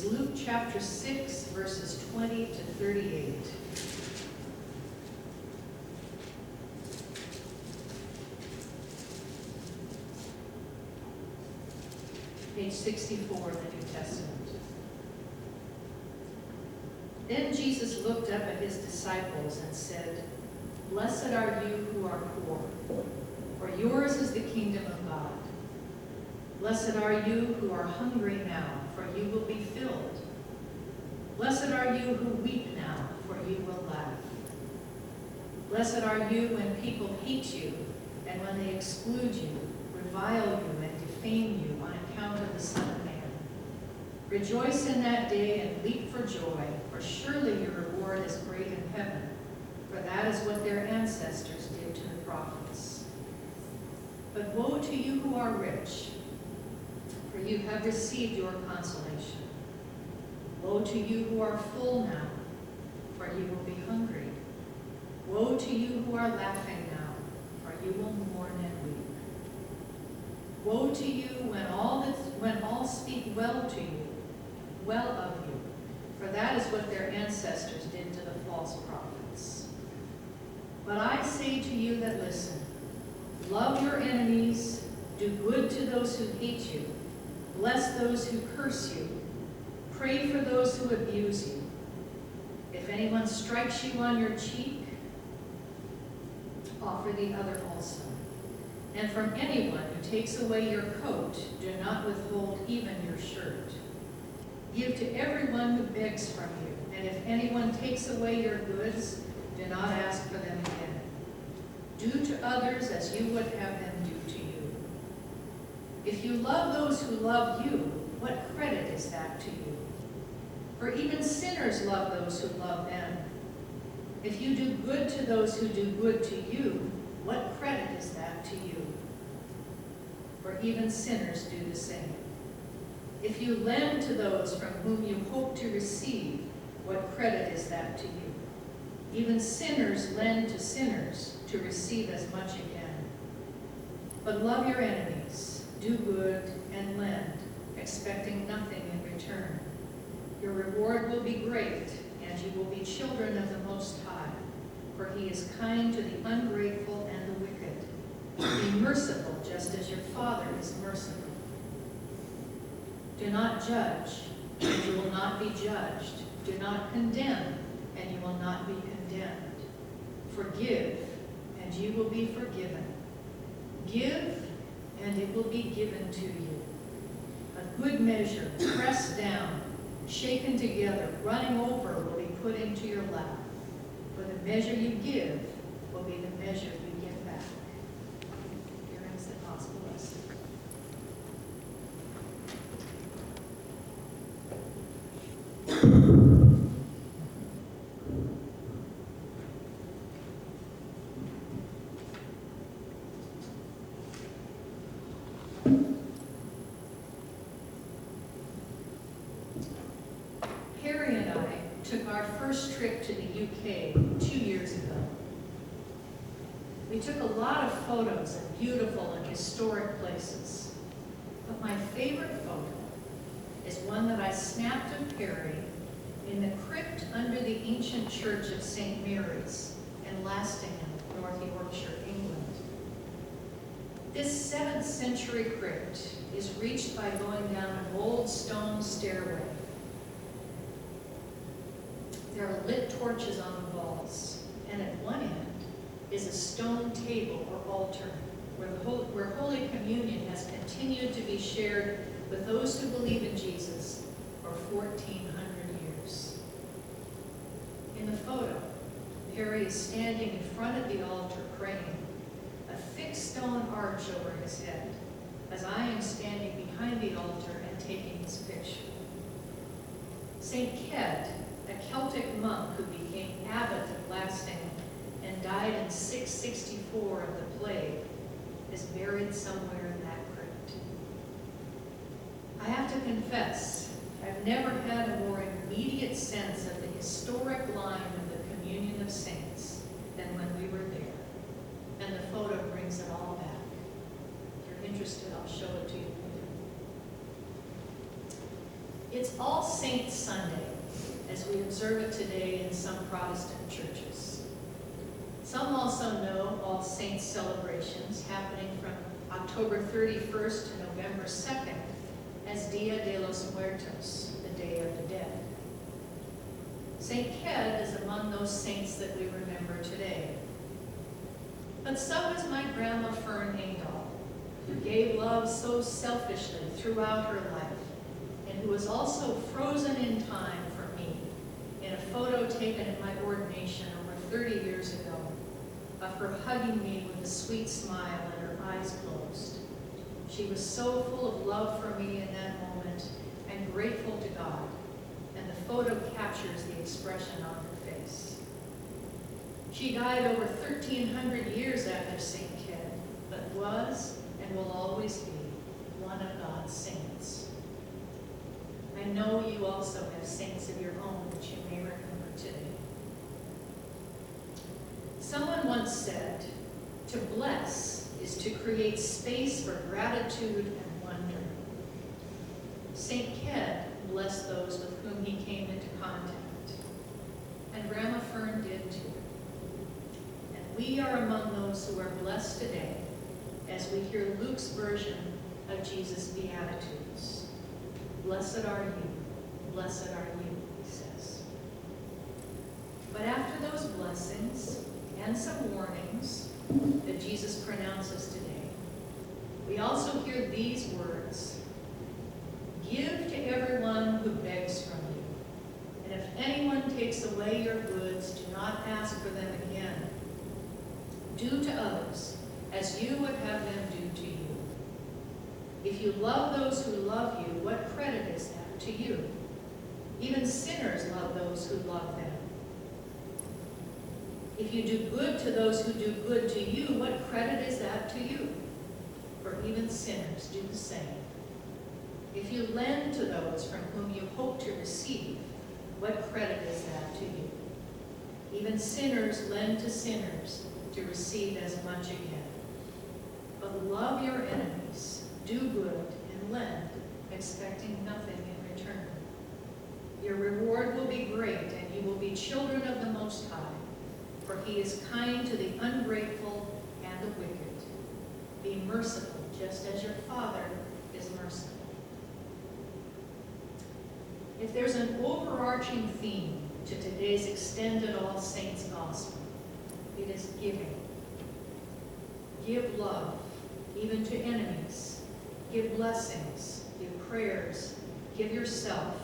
is Luke chapter 6, verses 20 to 38. Page 64 in the New Testament. Then Jesus looked up at his disciples and said, "Blessed are you who are poor, for yours is the kingdom of God. Blessed are you who are hungry now, for you will be filled. Blessed are you who weep now, for you will laugh. Blessed are you when people hate you, and when they exclude you, revile you, and defame you on account of the Son of Man. Rejoice in that day and leap for joy, for surely your reward is great in heaven, for that is what their ancestors did to the prophets. But woe to you who are rich, for you have received your consolation. Woe to you who are full now, for you will be hungry. Woe to you who are laughing now, for you will mourn and weep. Woe to you when all speak well of you, for that is what their ancestors did to the false prophets. But I say to you that listen, love your enemies, do good to those who hate you, bless those who curse you, pray for those who abuse you. If anyone strikes you on your cheek, offer the other also. And from anyone who takes away your coat, do not withhold even your shirt. Give to everyone who begs from you, and if anyone takes away your goods, do not ask for them again. Do to others as you would have them do to you. If you love those who love you, what credit is that to you? For even sinners love those who love them. If you do good to those who do good to you, what credit is that to you? For even sinners do the same. If you lend to those from whom you hope to receive, what credit is that to you? Even sinners lend to sinners to receive as much again. But love your enemies, do good, and lend, expecting nothing in return. Your reward will be great, and you will be children of the Most High, for he is kind to the ungrateful and the wicked. Be merciful, just as your Father is merciful. Do not judge, and you will not be judged. Do not condemn, and you will not be condemned. Forgive, and you will be forgiven. Give, and it will be given to you. A good measure, pressed down, shaken together, running over, will be put into your lap. For the measure you give will be the measure you give back. Here ends the gospel lesson. Harry and I took our first trip to the UK 2 years ago. We took a lot of photos of beautiful and historic places, but my favorite photo is one that I snapped of Harry in the crypt under the ancient church of St. Mary's in Lastingham, North Yorkshire, England. This 7th century crypt is reached by going down an old stone stairway. There are lit torches on the walls, and at one end is a stone table or altar where Holy Communion has continued to be shared with those who believe in Jesus for 1,400 years. In the photo, Harry is standing in front of the altar praying, a thick stone arch over his head, as I am standing behind the altar and taking his picture. St. Ked, a Celtic monk who became abbot of Lastingham and died in 664 of the plague, is buried somewhere in that crypt. I have to confess, I've never had a more immediate sense of the historic line of the communion of saints than when we were there, and the photo brings it all back. If you're interested, I'll show it to you later. It's All Saints Sunday, as we observe it today in some Protestant churches. Some also know All Saints celebrations happening from October 31st to November 2nd as Dia de los Muertos, the Day of the Dead. St. Ked is among those saints that we remember today. But so is my Grandma Fern Engdahl, who gave love so selfishly throughout her life, and who was also frozen in time for me in a photo taken at my ordination over 30 years ago of her hugging me with a sweet smile and her eyes closed. She was so full of love for me in that moment and grateful to God, and the photo captures the expression on her face. She died over 1,300 years after St. Ked, but was and will always be one of God's saints. I know you also have saints of your own that you may remember today. Someone once said, to bless is to create space for gratitude and wonder. St. Ked blessed those with whom he came into contact, and Grandma Fern did too. And we are among those who are blessed today as we hear Luke's version of Jesus' Beatitudes. Blessed are you, blessed are you, he says. But after those blessings and some warnings that Jesus pronounces today, we also hear these words: give to everyone who begs from you, and if anyone takes away your goods, do not ask for them again. Do to others as you would have them do to you. If you love those who love you, what credit is that to you? Even sinners love those who love them. If you do good to those who do good to you, what credit is that to you? For even sinners do the same. If you lend to those from whom you hope to receive, what credit is that to you? Even sinners lend to sinners to receive as much again. But love your enemies, do good, and lend, expecting nothing in return. Your reward will be great, and you will be children of the Most High, for he is kind to the ungrateful and the wicked. Be merciful, just as your Father is merciful. If there's an overarching theme to today's extended All Saints Gospel, it is giving. Give love, even to enemies. Give blessings, give prayers, give yourself,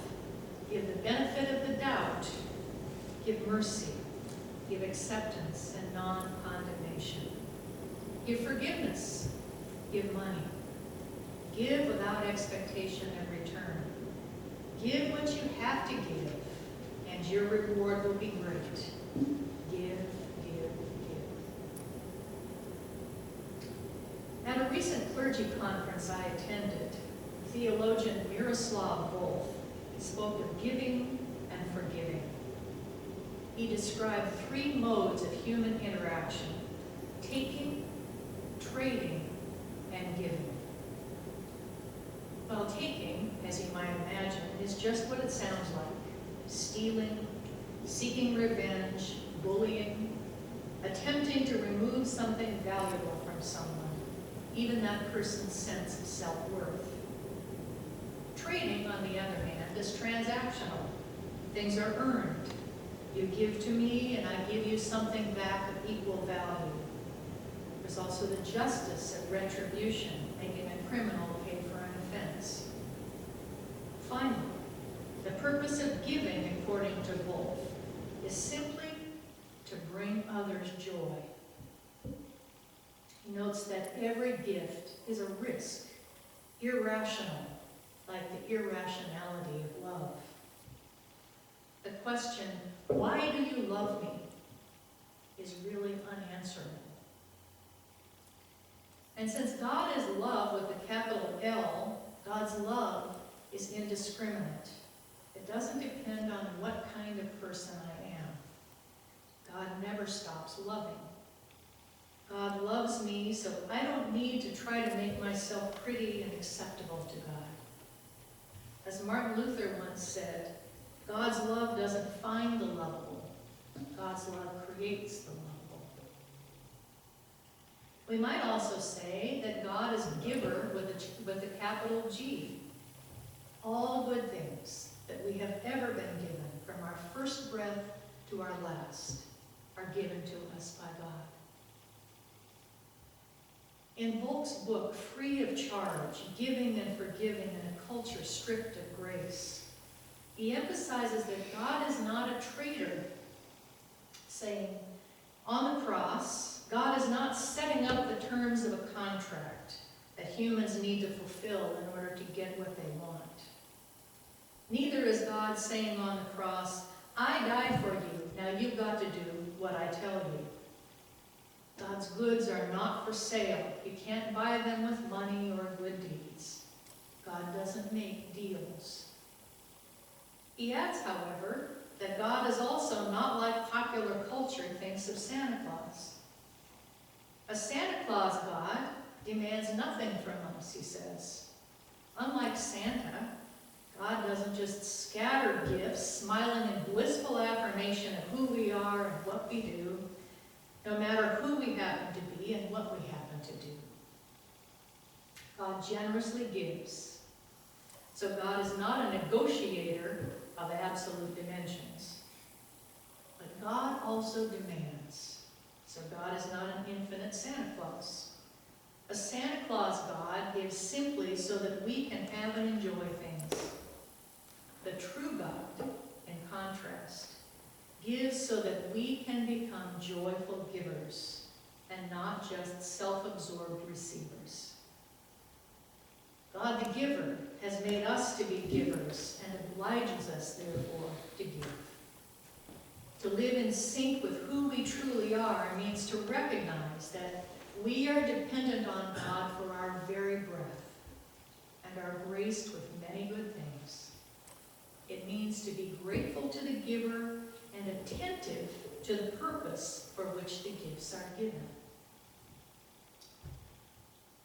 give the benefit of the doubt, give mercy, give acceptance and non-condemnation. Give forgiveness, give money. Give without expectation of return. Give what you have to give, and your reward will be great. Give, give, give. At a recent clergy conference I attended, theologian Miroslav Volf spoke of giving and forgiving. He described 3 modes of human interaction: taking, trading, and giving. Well, taking, as you might imagine, is just what it sounds like: stealing, seeking revenge, bullying, attempting to remove something valuable from someone, even that person's sense of self-worth. Trading, on the other hand, is transactional. Things are earned. You give to me, and I give you something back of equal value. There's also the justice of retribution, making a criminal pay for an offense. Finally, the purpose of giving, according to Wolf, is simply to bring others joy. He notes that every gift is a risk, irrational, like the irrationality of love. The question, why do you love me, is really unanswerable. And since God is love with a capital L, God's love is indiscriminate. It doesn't depend on what kind of person I am. God never stops loving. God loves me, so I don't need to try to make myself pretty and acceptable to God. As Martin Luther once said, God's love doesn't find the lovable. God's love creates the lovable. We might also say that God is a giver with a capital G. All good things that we have ever been given, from our first breath to our last, are given to us by God. In Volk's book, Free of Charge, Giving and Forgiving in a Culture Stripped of Grace, he emphasizes that God is not a traitor, saying, on the cross, God is not setting up the terms of a contract that humans need to fulfill in order to get what they want. Neither is God saying on the cross, I died for you, now you've got to do what I tell you. God's goods are not for sale. You can't buy them with money or good deeds. God doesn't make deals. He adds, however, that God is also not like popular culture thinks of Santa Claus. A Santa Claus God demands nothing from us, he says. Unlike Santa, God doesn't just scatter gifts, smiling in blissful affirmation of who we are and what we do, no matter who we happen to be and what we happen to do. God generously gives. So God is not a negotiator of absolute dimensions. But God also demands. So God is not an infinite Santa Claus. A Santa Claus God gives simply so that we can have and enjoy things. The true God, in contrast, gives so that we can become joyful givers and not just self-absorbed receivers. God the giver has made us to be givers and obliges us, therefore, to give. To live in sync with who we truly are means to recognize that we are dependent on God for our very breath and are graced with many good things. It means to be grateful to the giver and attentive to the purpose for which the gifts are given.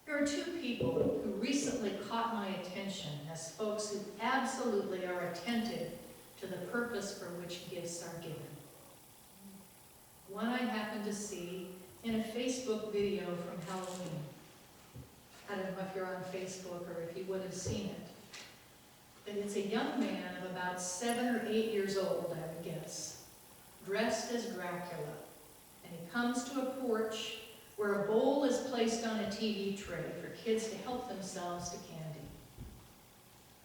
There are two people who recently caught my attention as folks who absolutely are attentive to the purpose for which gifts are given. One I happened to see in a Facebook video from Halloween. I don't know if you're on Facebook or if you would have seen it. But it's a young man of about 7 or 8 years old, I would guess, dressed as Dracula. And he comes to a porch where a bowl is placed on a TV tray for kids to help themselves to candy.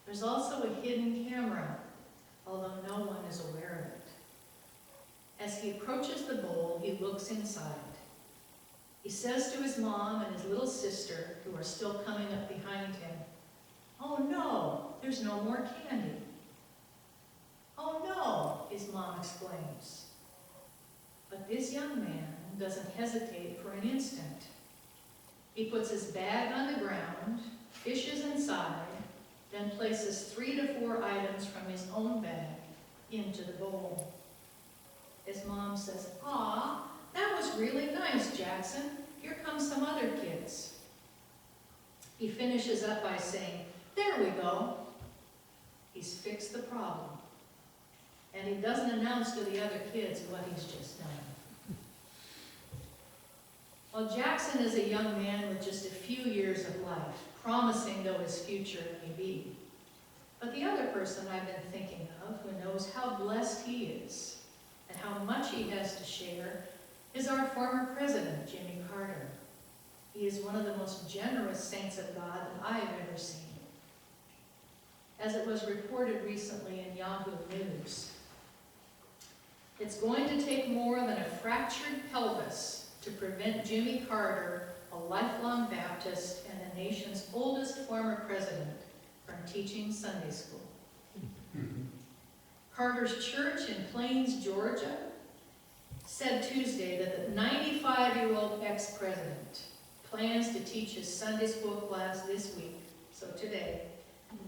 There's also a hidden camera, although no one is aware of it. As he approaches the bowl, he looks inside. He says to his mom and his little sister, who are still coming up behind him, "Oh no, there's no more candy." "Oh no," his mom exclaims. But this young man doesn't hesitate for an instant. He puts his bag on the ground, fishes inside, then places 3 to 4 items from his own bag into the bowl. His mom says, "Aw, that was really nice, Jackson. Here come some other kids." He finishes up by saying, "There we go." He's fixed the problem. And he doesn't announce to the other kids what he's just done. Well, Jackson is a young man with just a few years of life, promising though his future may be. But the other person I've been thinking of, who knows how blessed he is and how much he has to share, is our former president, Jimmy Carter. He is one of the most generous saints of God that I have ever seen. As it was reported recently in Yahoo News, it's going to take more than a fractured pelvis to prevent Jimmy Carter, a lifelong Baptist and the nation's oldest former president, from teaching Sunday school. Carter's church in Plains, Georgia, said Tuesday that the 95-year-old ex-president plans to teach his Sunday school class this week, so today,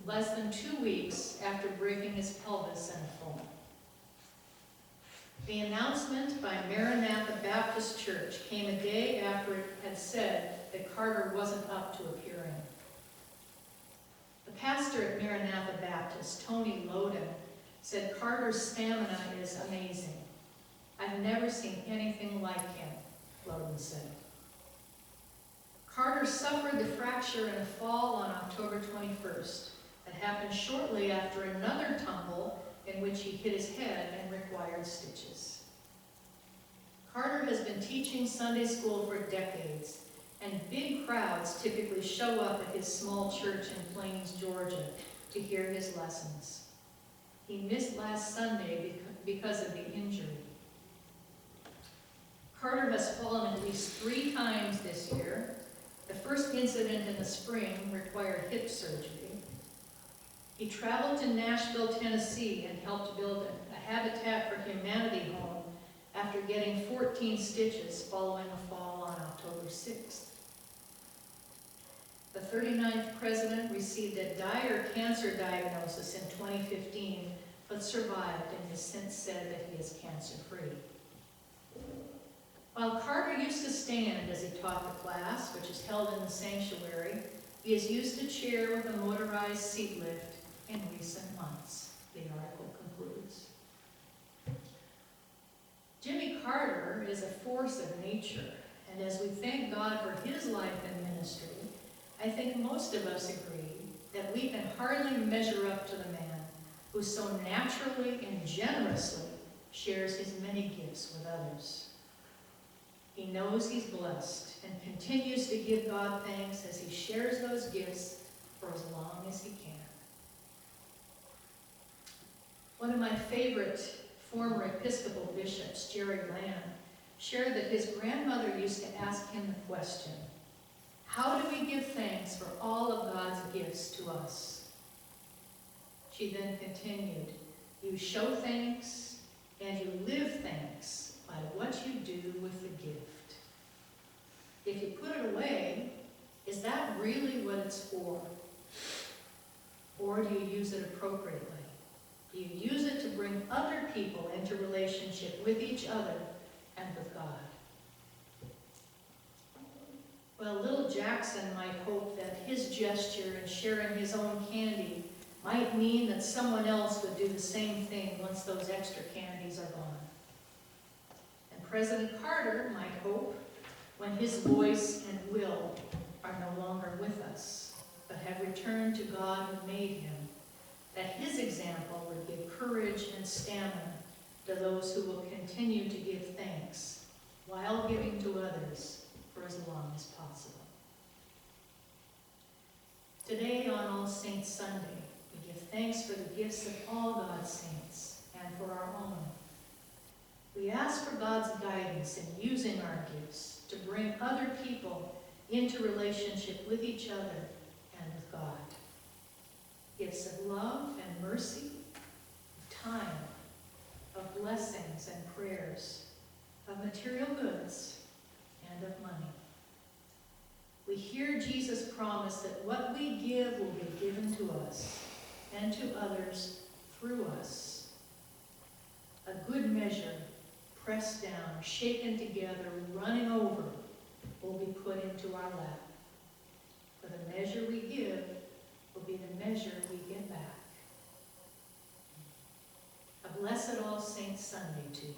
less than 2 weeks after breaking his pelvis in a fall. The announcement by Maranatha Baptist Church came a day after it had said that Carter wasn't up to appearing. But pastor at Maranatha Baptist, Tony Loden, said Carter's stamina is amazing. I've never seen anything like him, Loden said. Carter suffered the fracture in a fall on October 21st. It happened shortly after another tumble in which he hit his head and required stitches. Carter has been teaching Sunday school for decades, and big crowds typically show up at his small church in Plains, Georgia, to hear his lessons. He missed last Sunday because of the injury. Carter has fallen at least 3 times this year. The first incident in the spring required hip surgery. He traveled to Nashville, Tennessee, and helped build a Habitat for Humanity home after getting 14 stitches following a fall on October 6th. The 39th president received a dire cancer diagnosis in 2015, but survived and has since said that he is cancer-free. While Carter used to stand as he taught the class, which is held in the sanctuary, he has used a chair with a motorized seat lift in recent months, the article concludes. Jimmy Carter is a force of nature, and as we thank God for his life and ministry, I think most of us agree that we can hardly measure up to the man who so naturally and generously shares his many gifts with others. He knows he's blessed and continues to give God thanks as he shares those gifts for as long as he can. One of my favorite former Episcopal bishops, Jeri Gray-Reneberg, shared that his grandmother used to ask him the question, how do we give thanks for all of God's gifts to us? She then continued, you show thanks and you live thanks by what you do with the gift. If you put it away, is that really what it's for? Or do you use it appropriately? Do you use it to bring other people into relationship with each other and with God? Well, little Jackson might hope that his gesture in sharing his own candy might mean that someone else would do the same thing once those extra candies are gone. And President Carter might hope, when his voice and will are no longer with us, but have returned to God who made him, that his example would give courage and stamina to those who will continue to give thanks while giving to others for as long as possible. Today, on All Saints Sunday, we give thanks for the gifts of all God's saints and for our own. We ask for God's guidance in using our gifts to bring other people into relationship with each other and with God. Gifts of love and mercy, of time, of blessings and prayers, of material goods, and of money. We hear Jesus promise that what we give will be given to us and to others through us. A good measure, pressed down, shaken together, running over, will be put into our lap. For the measure we give will be the measure we get back. A blessed All Saints Sunday to you.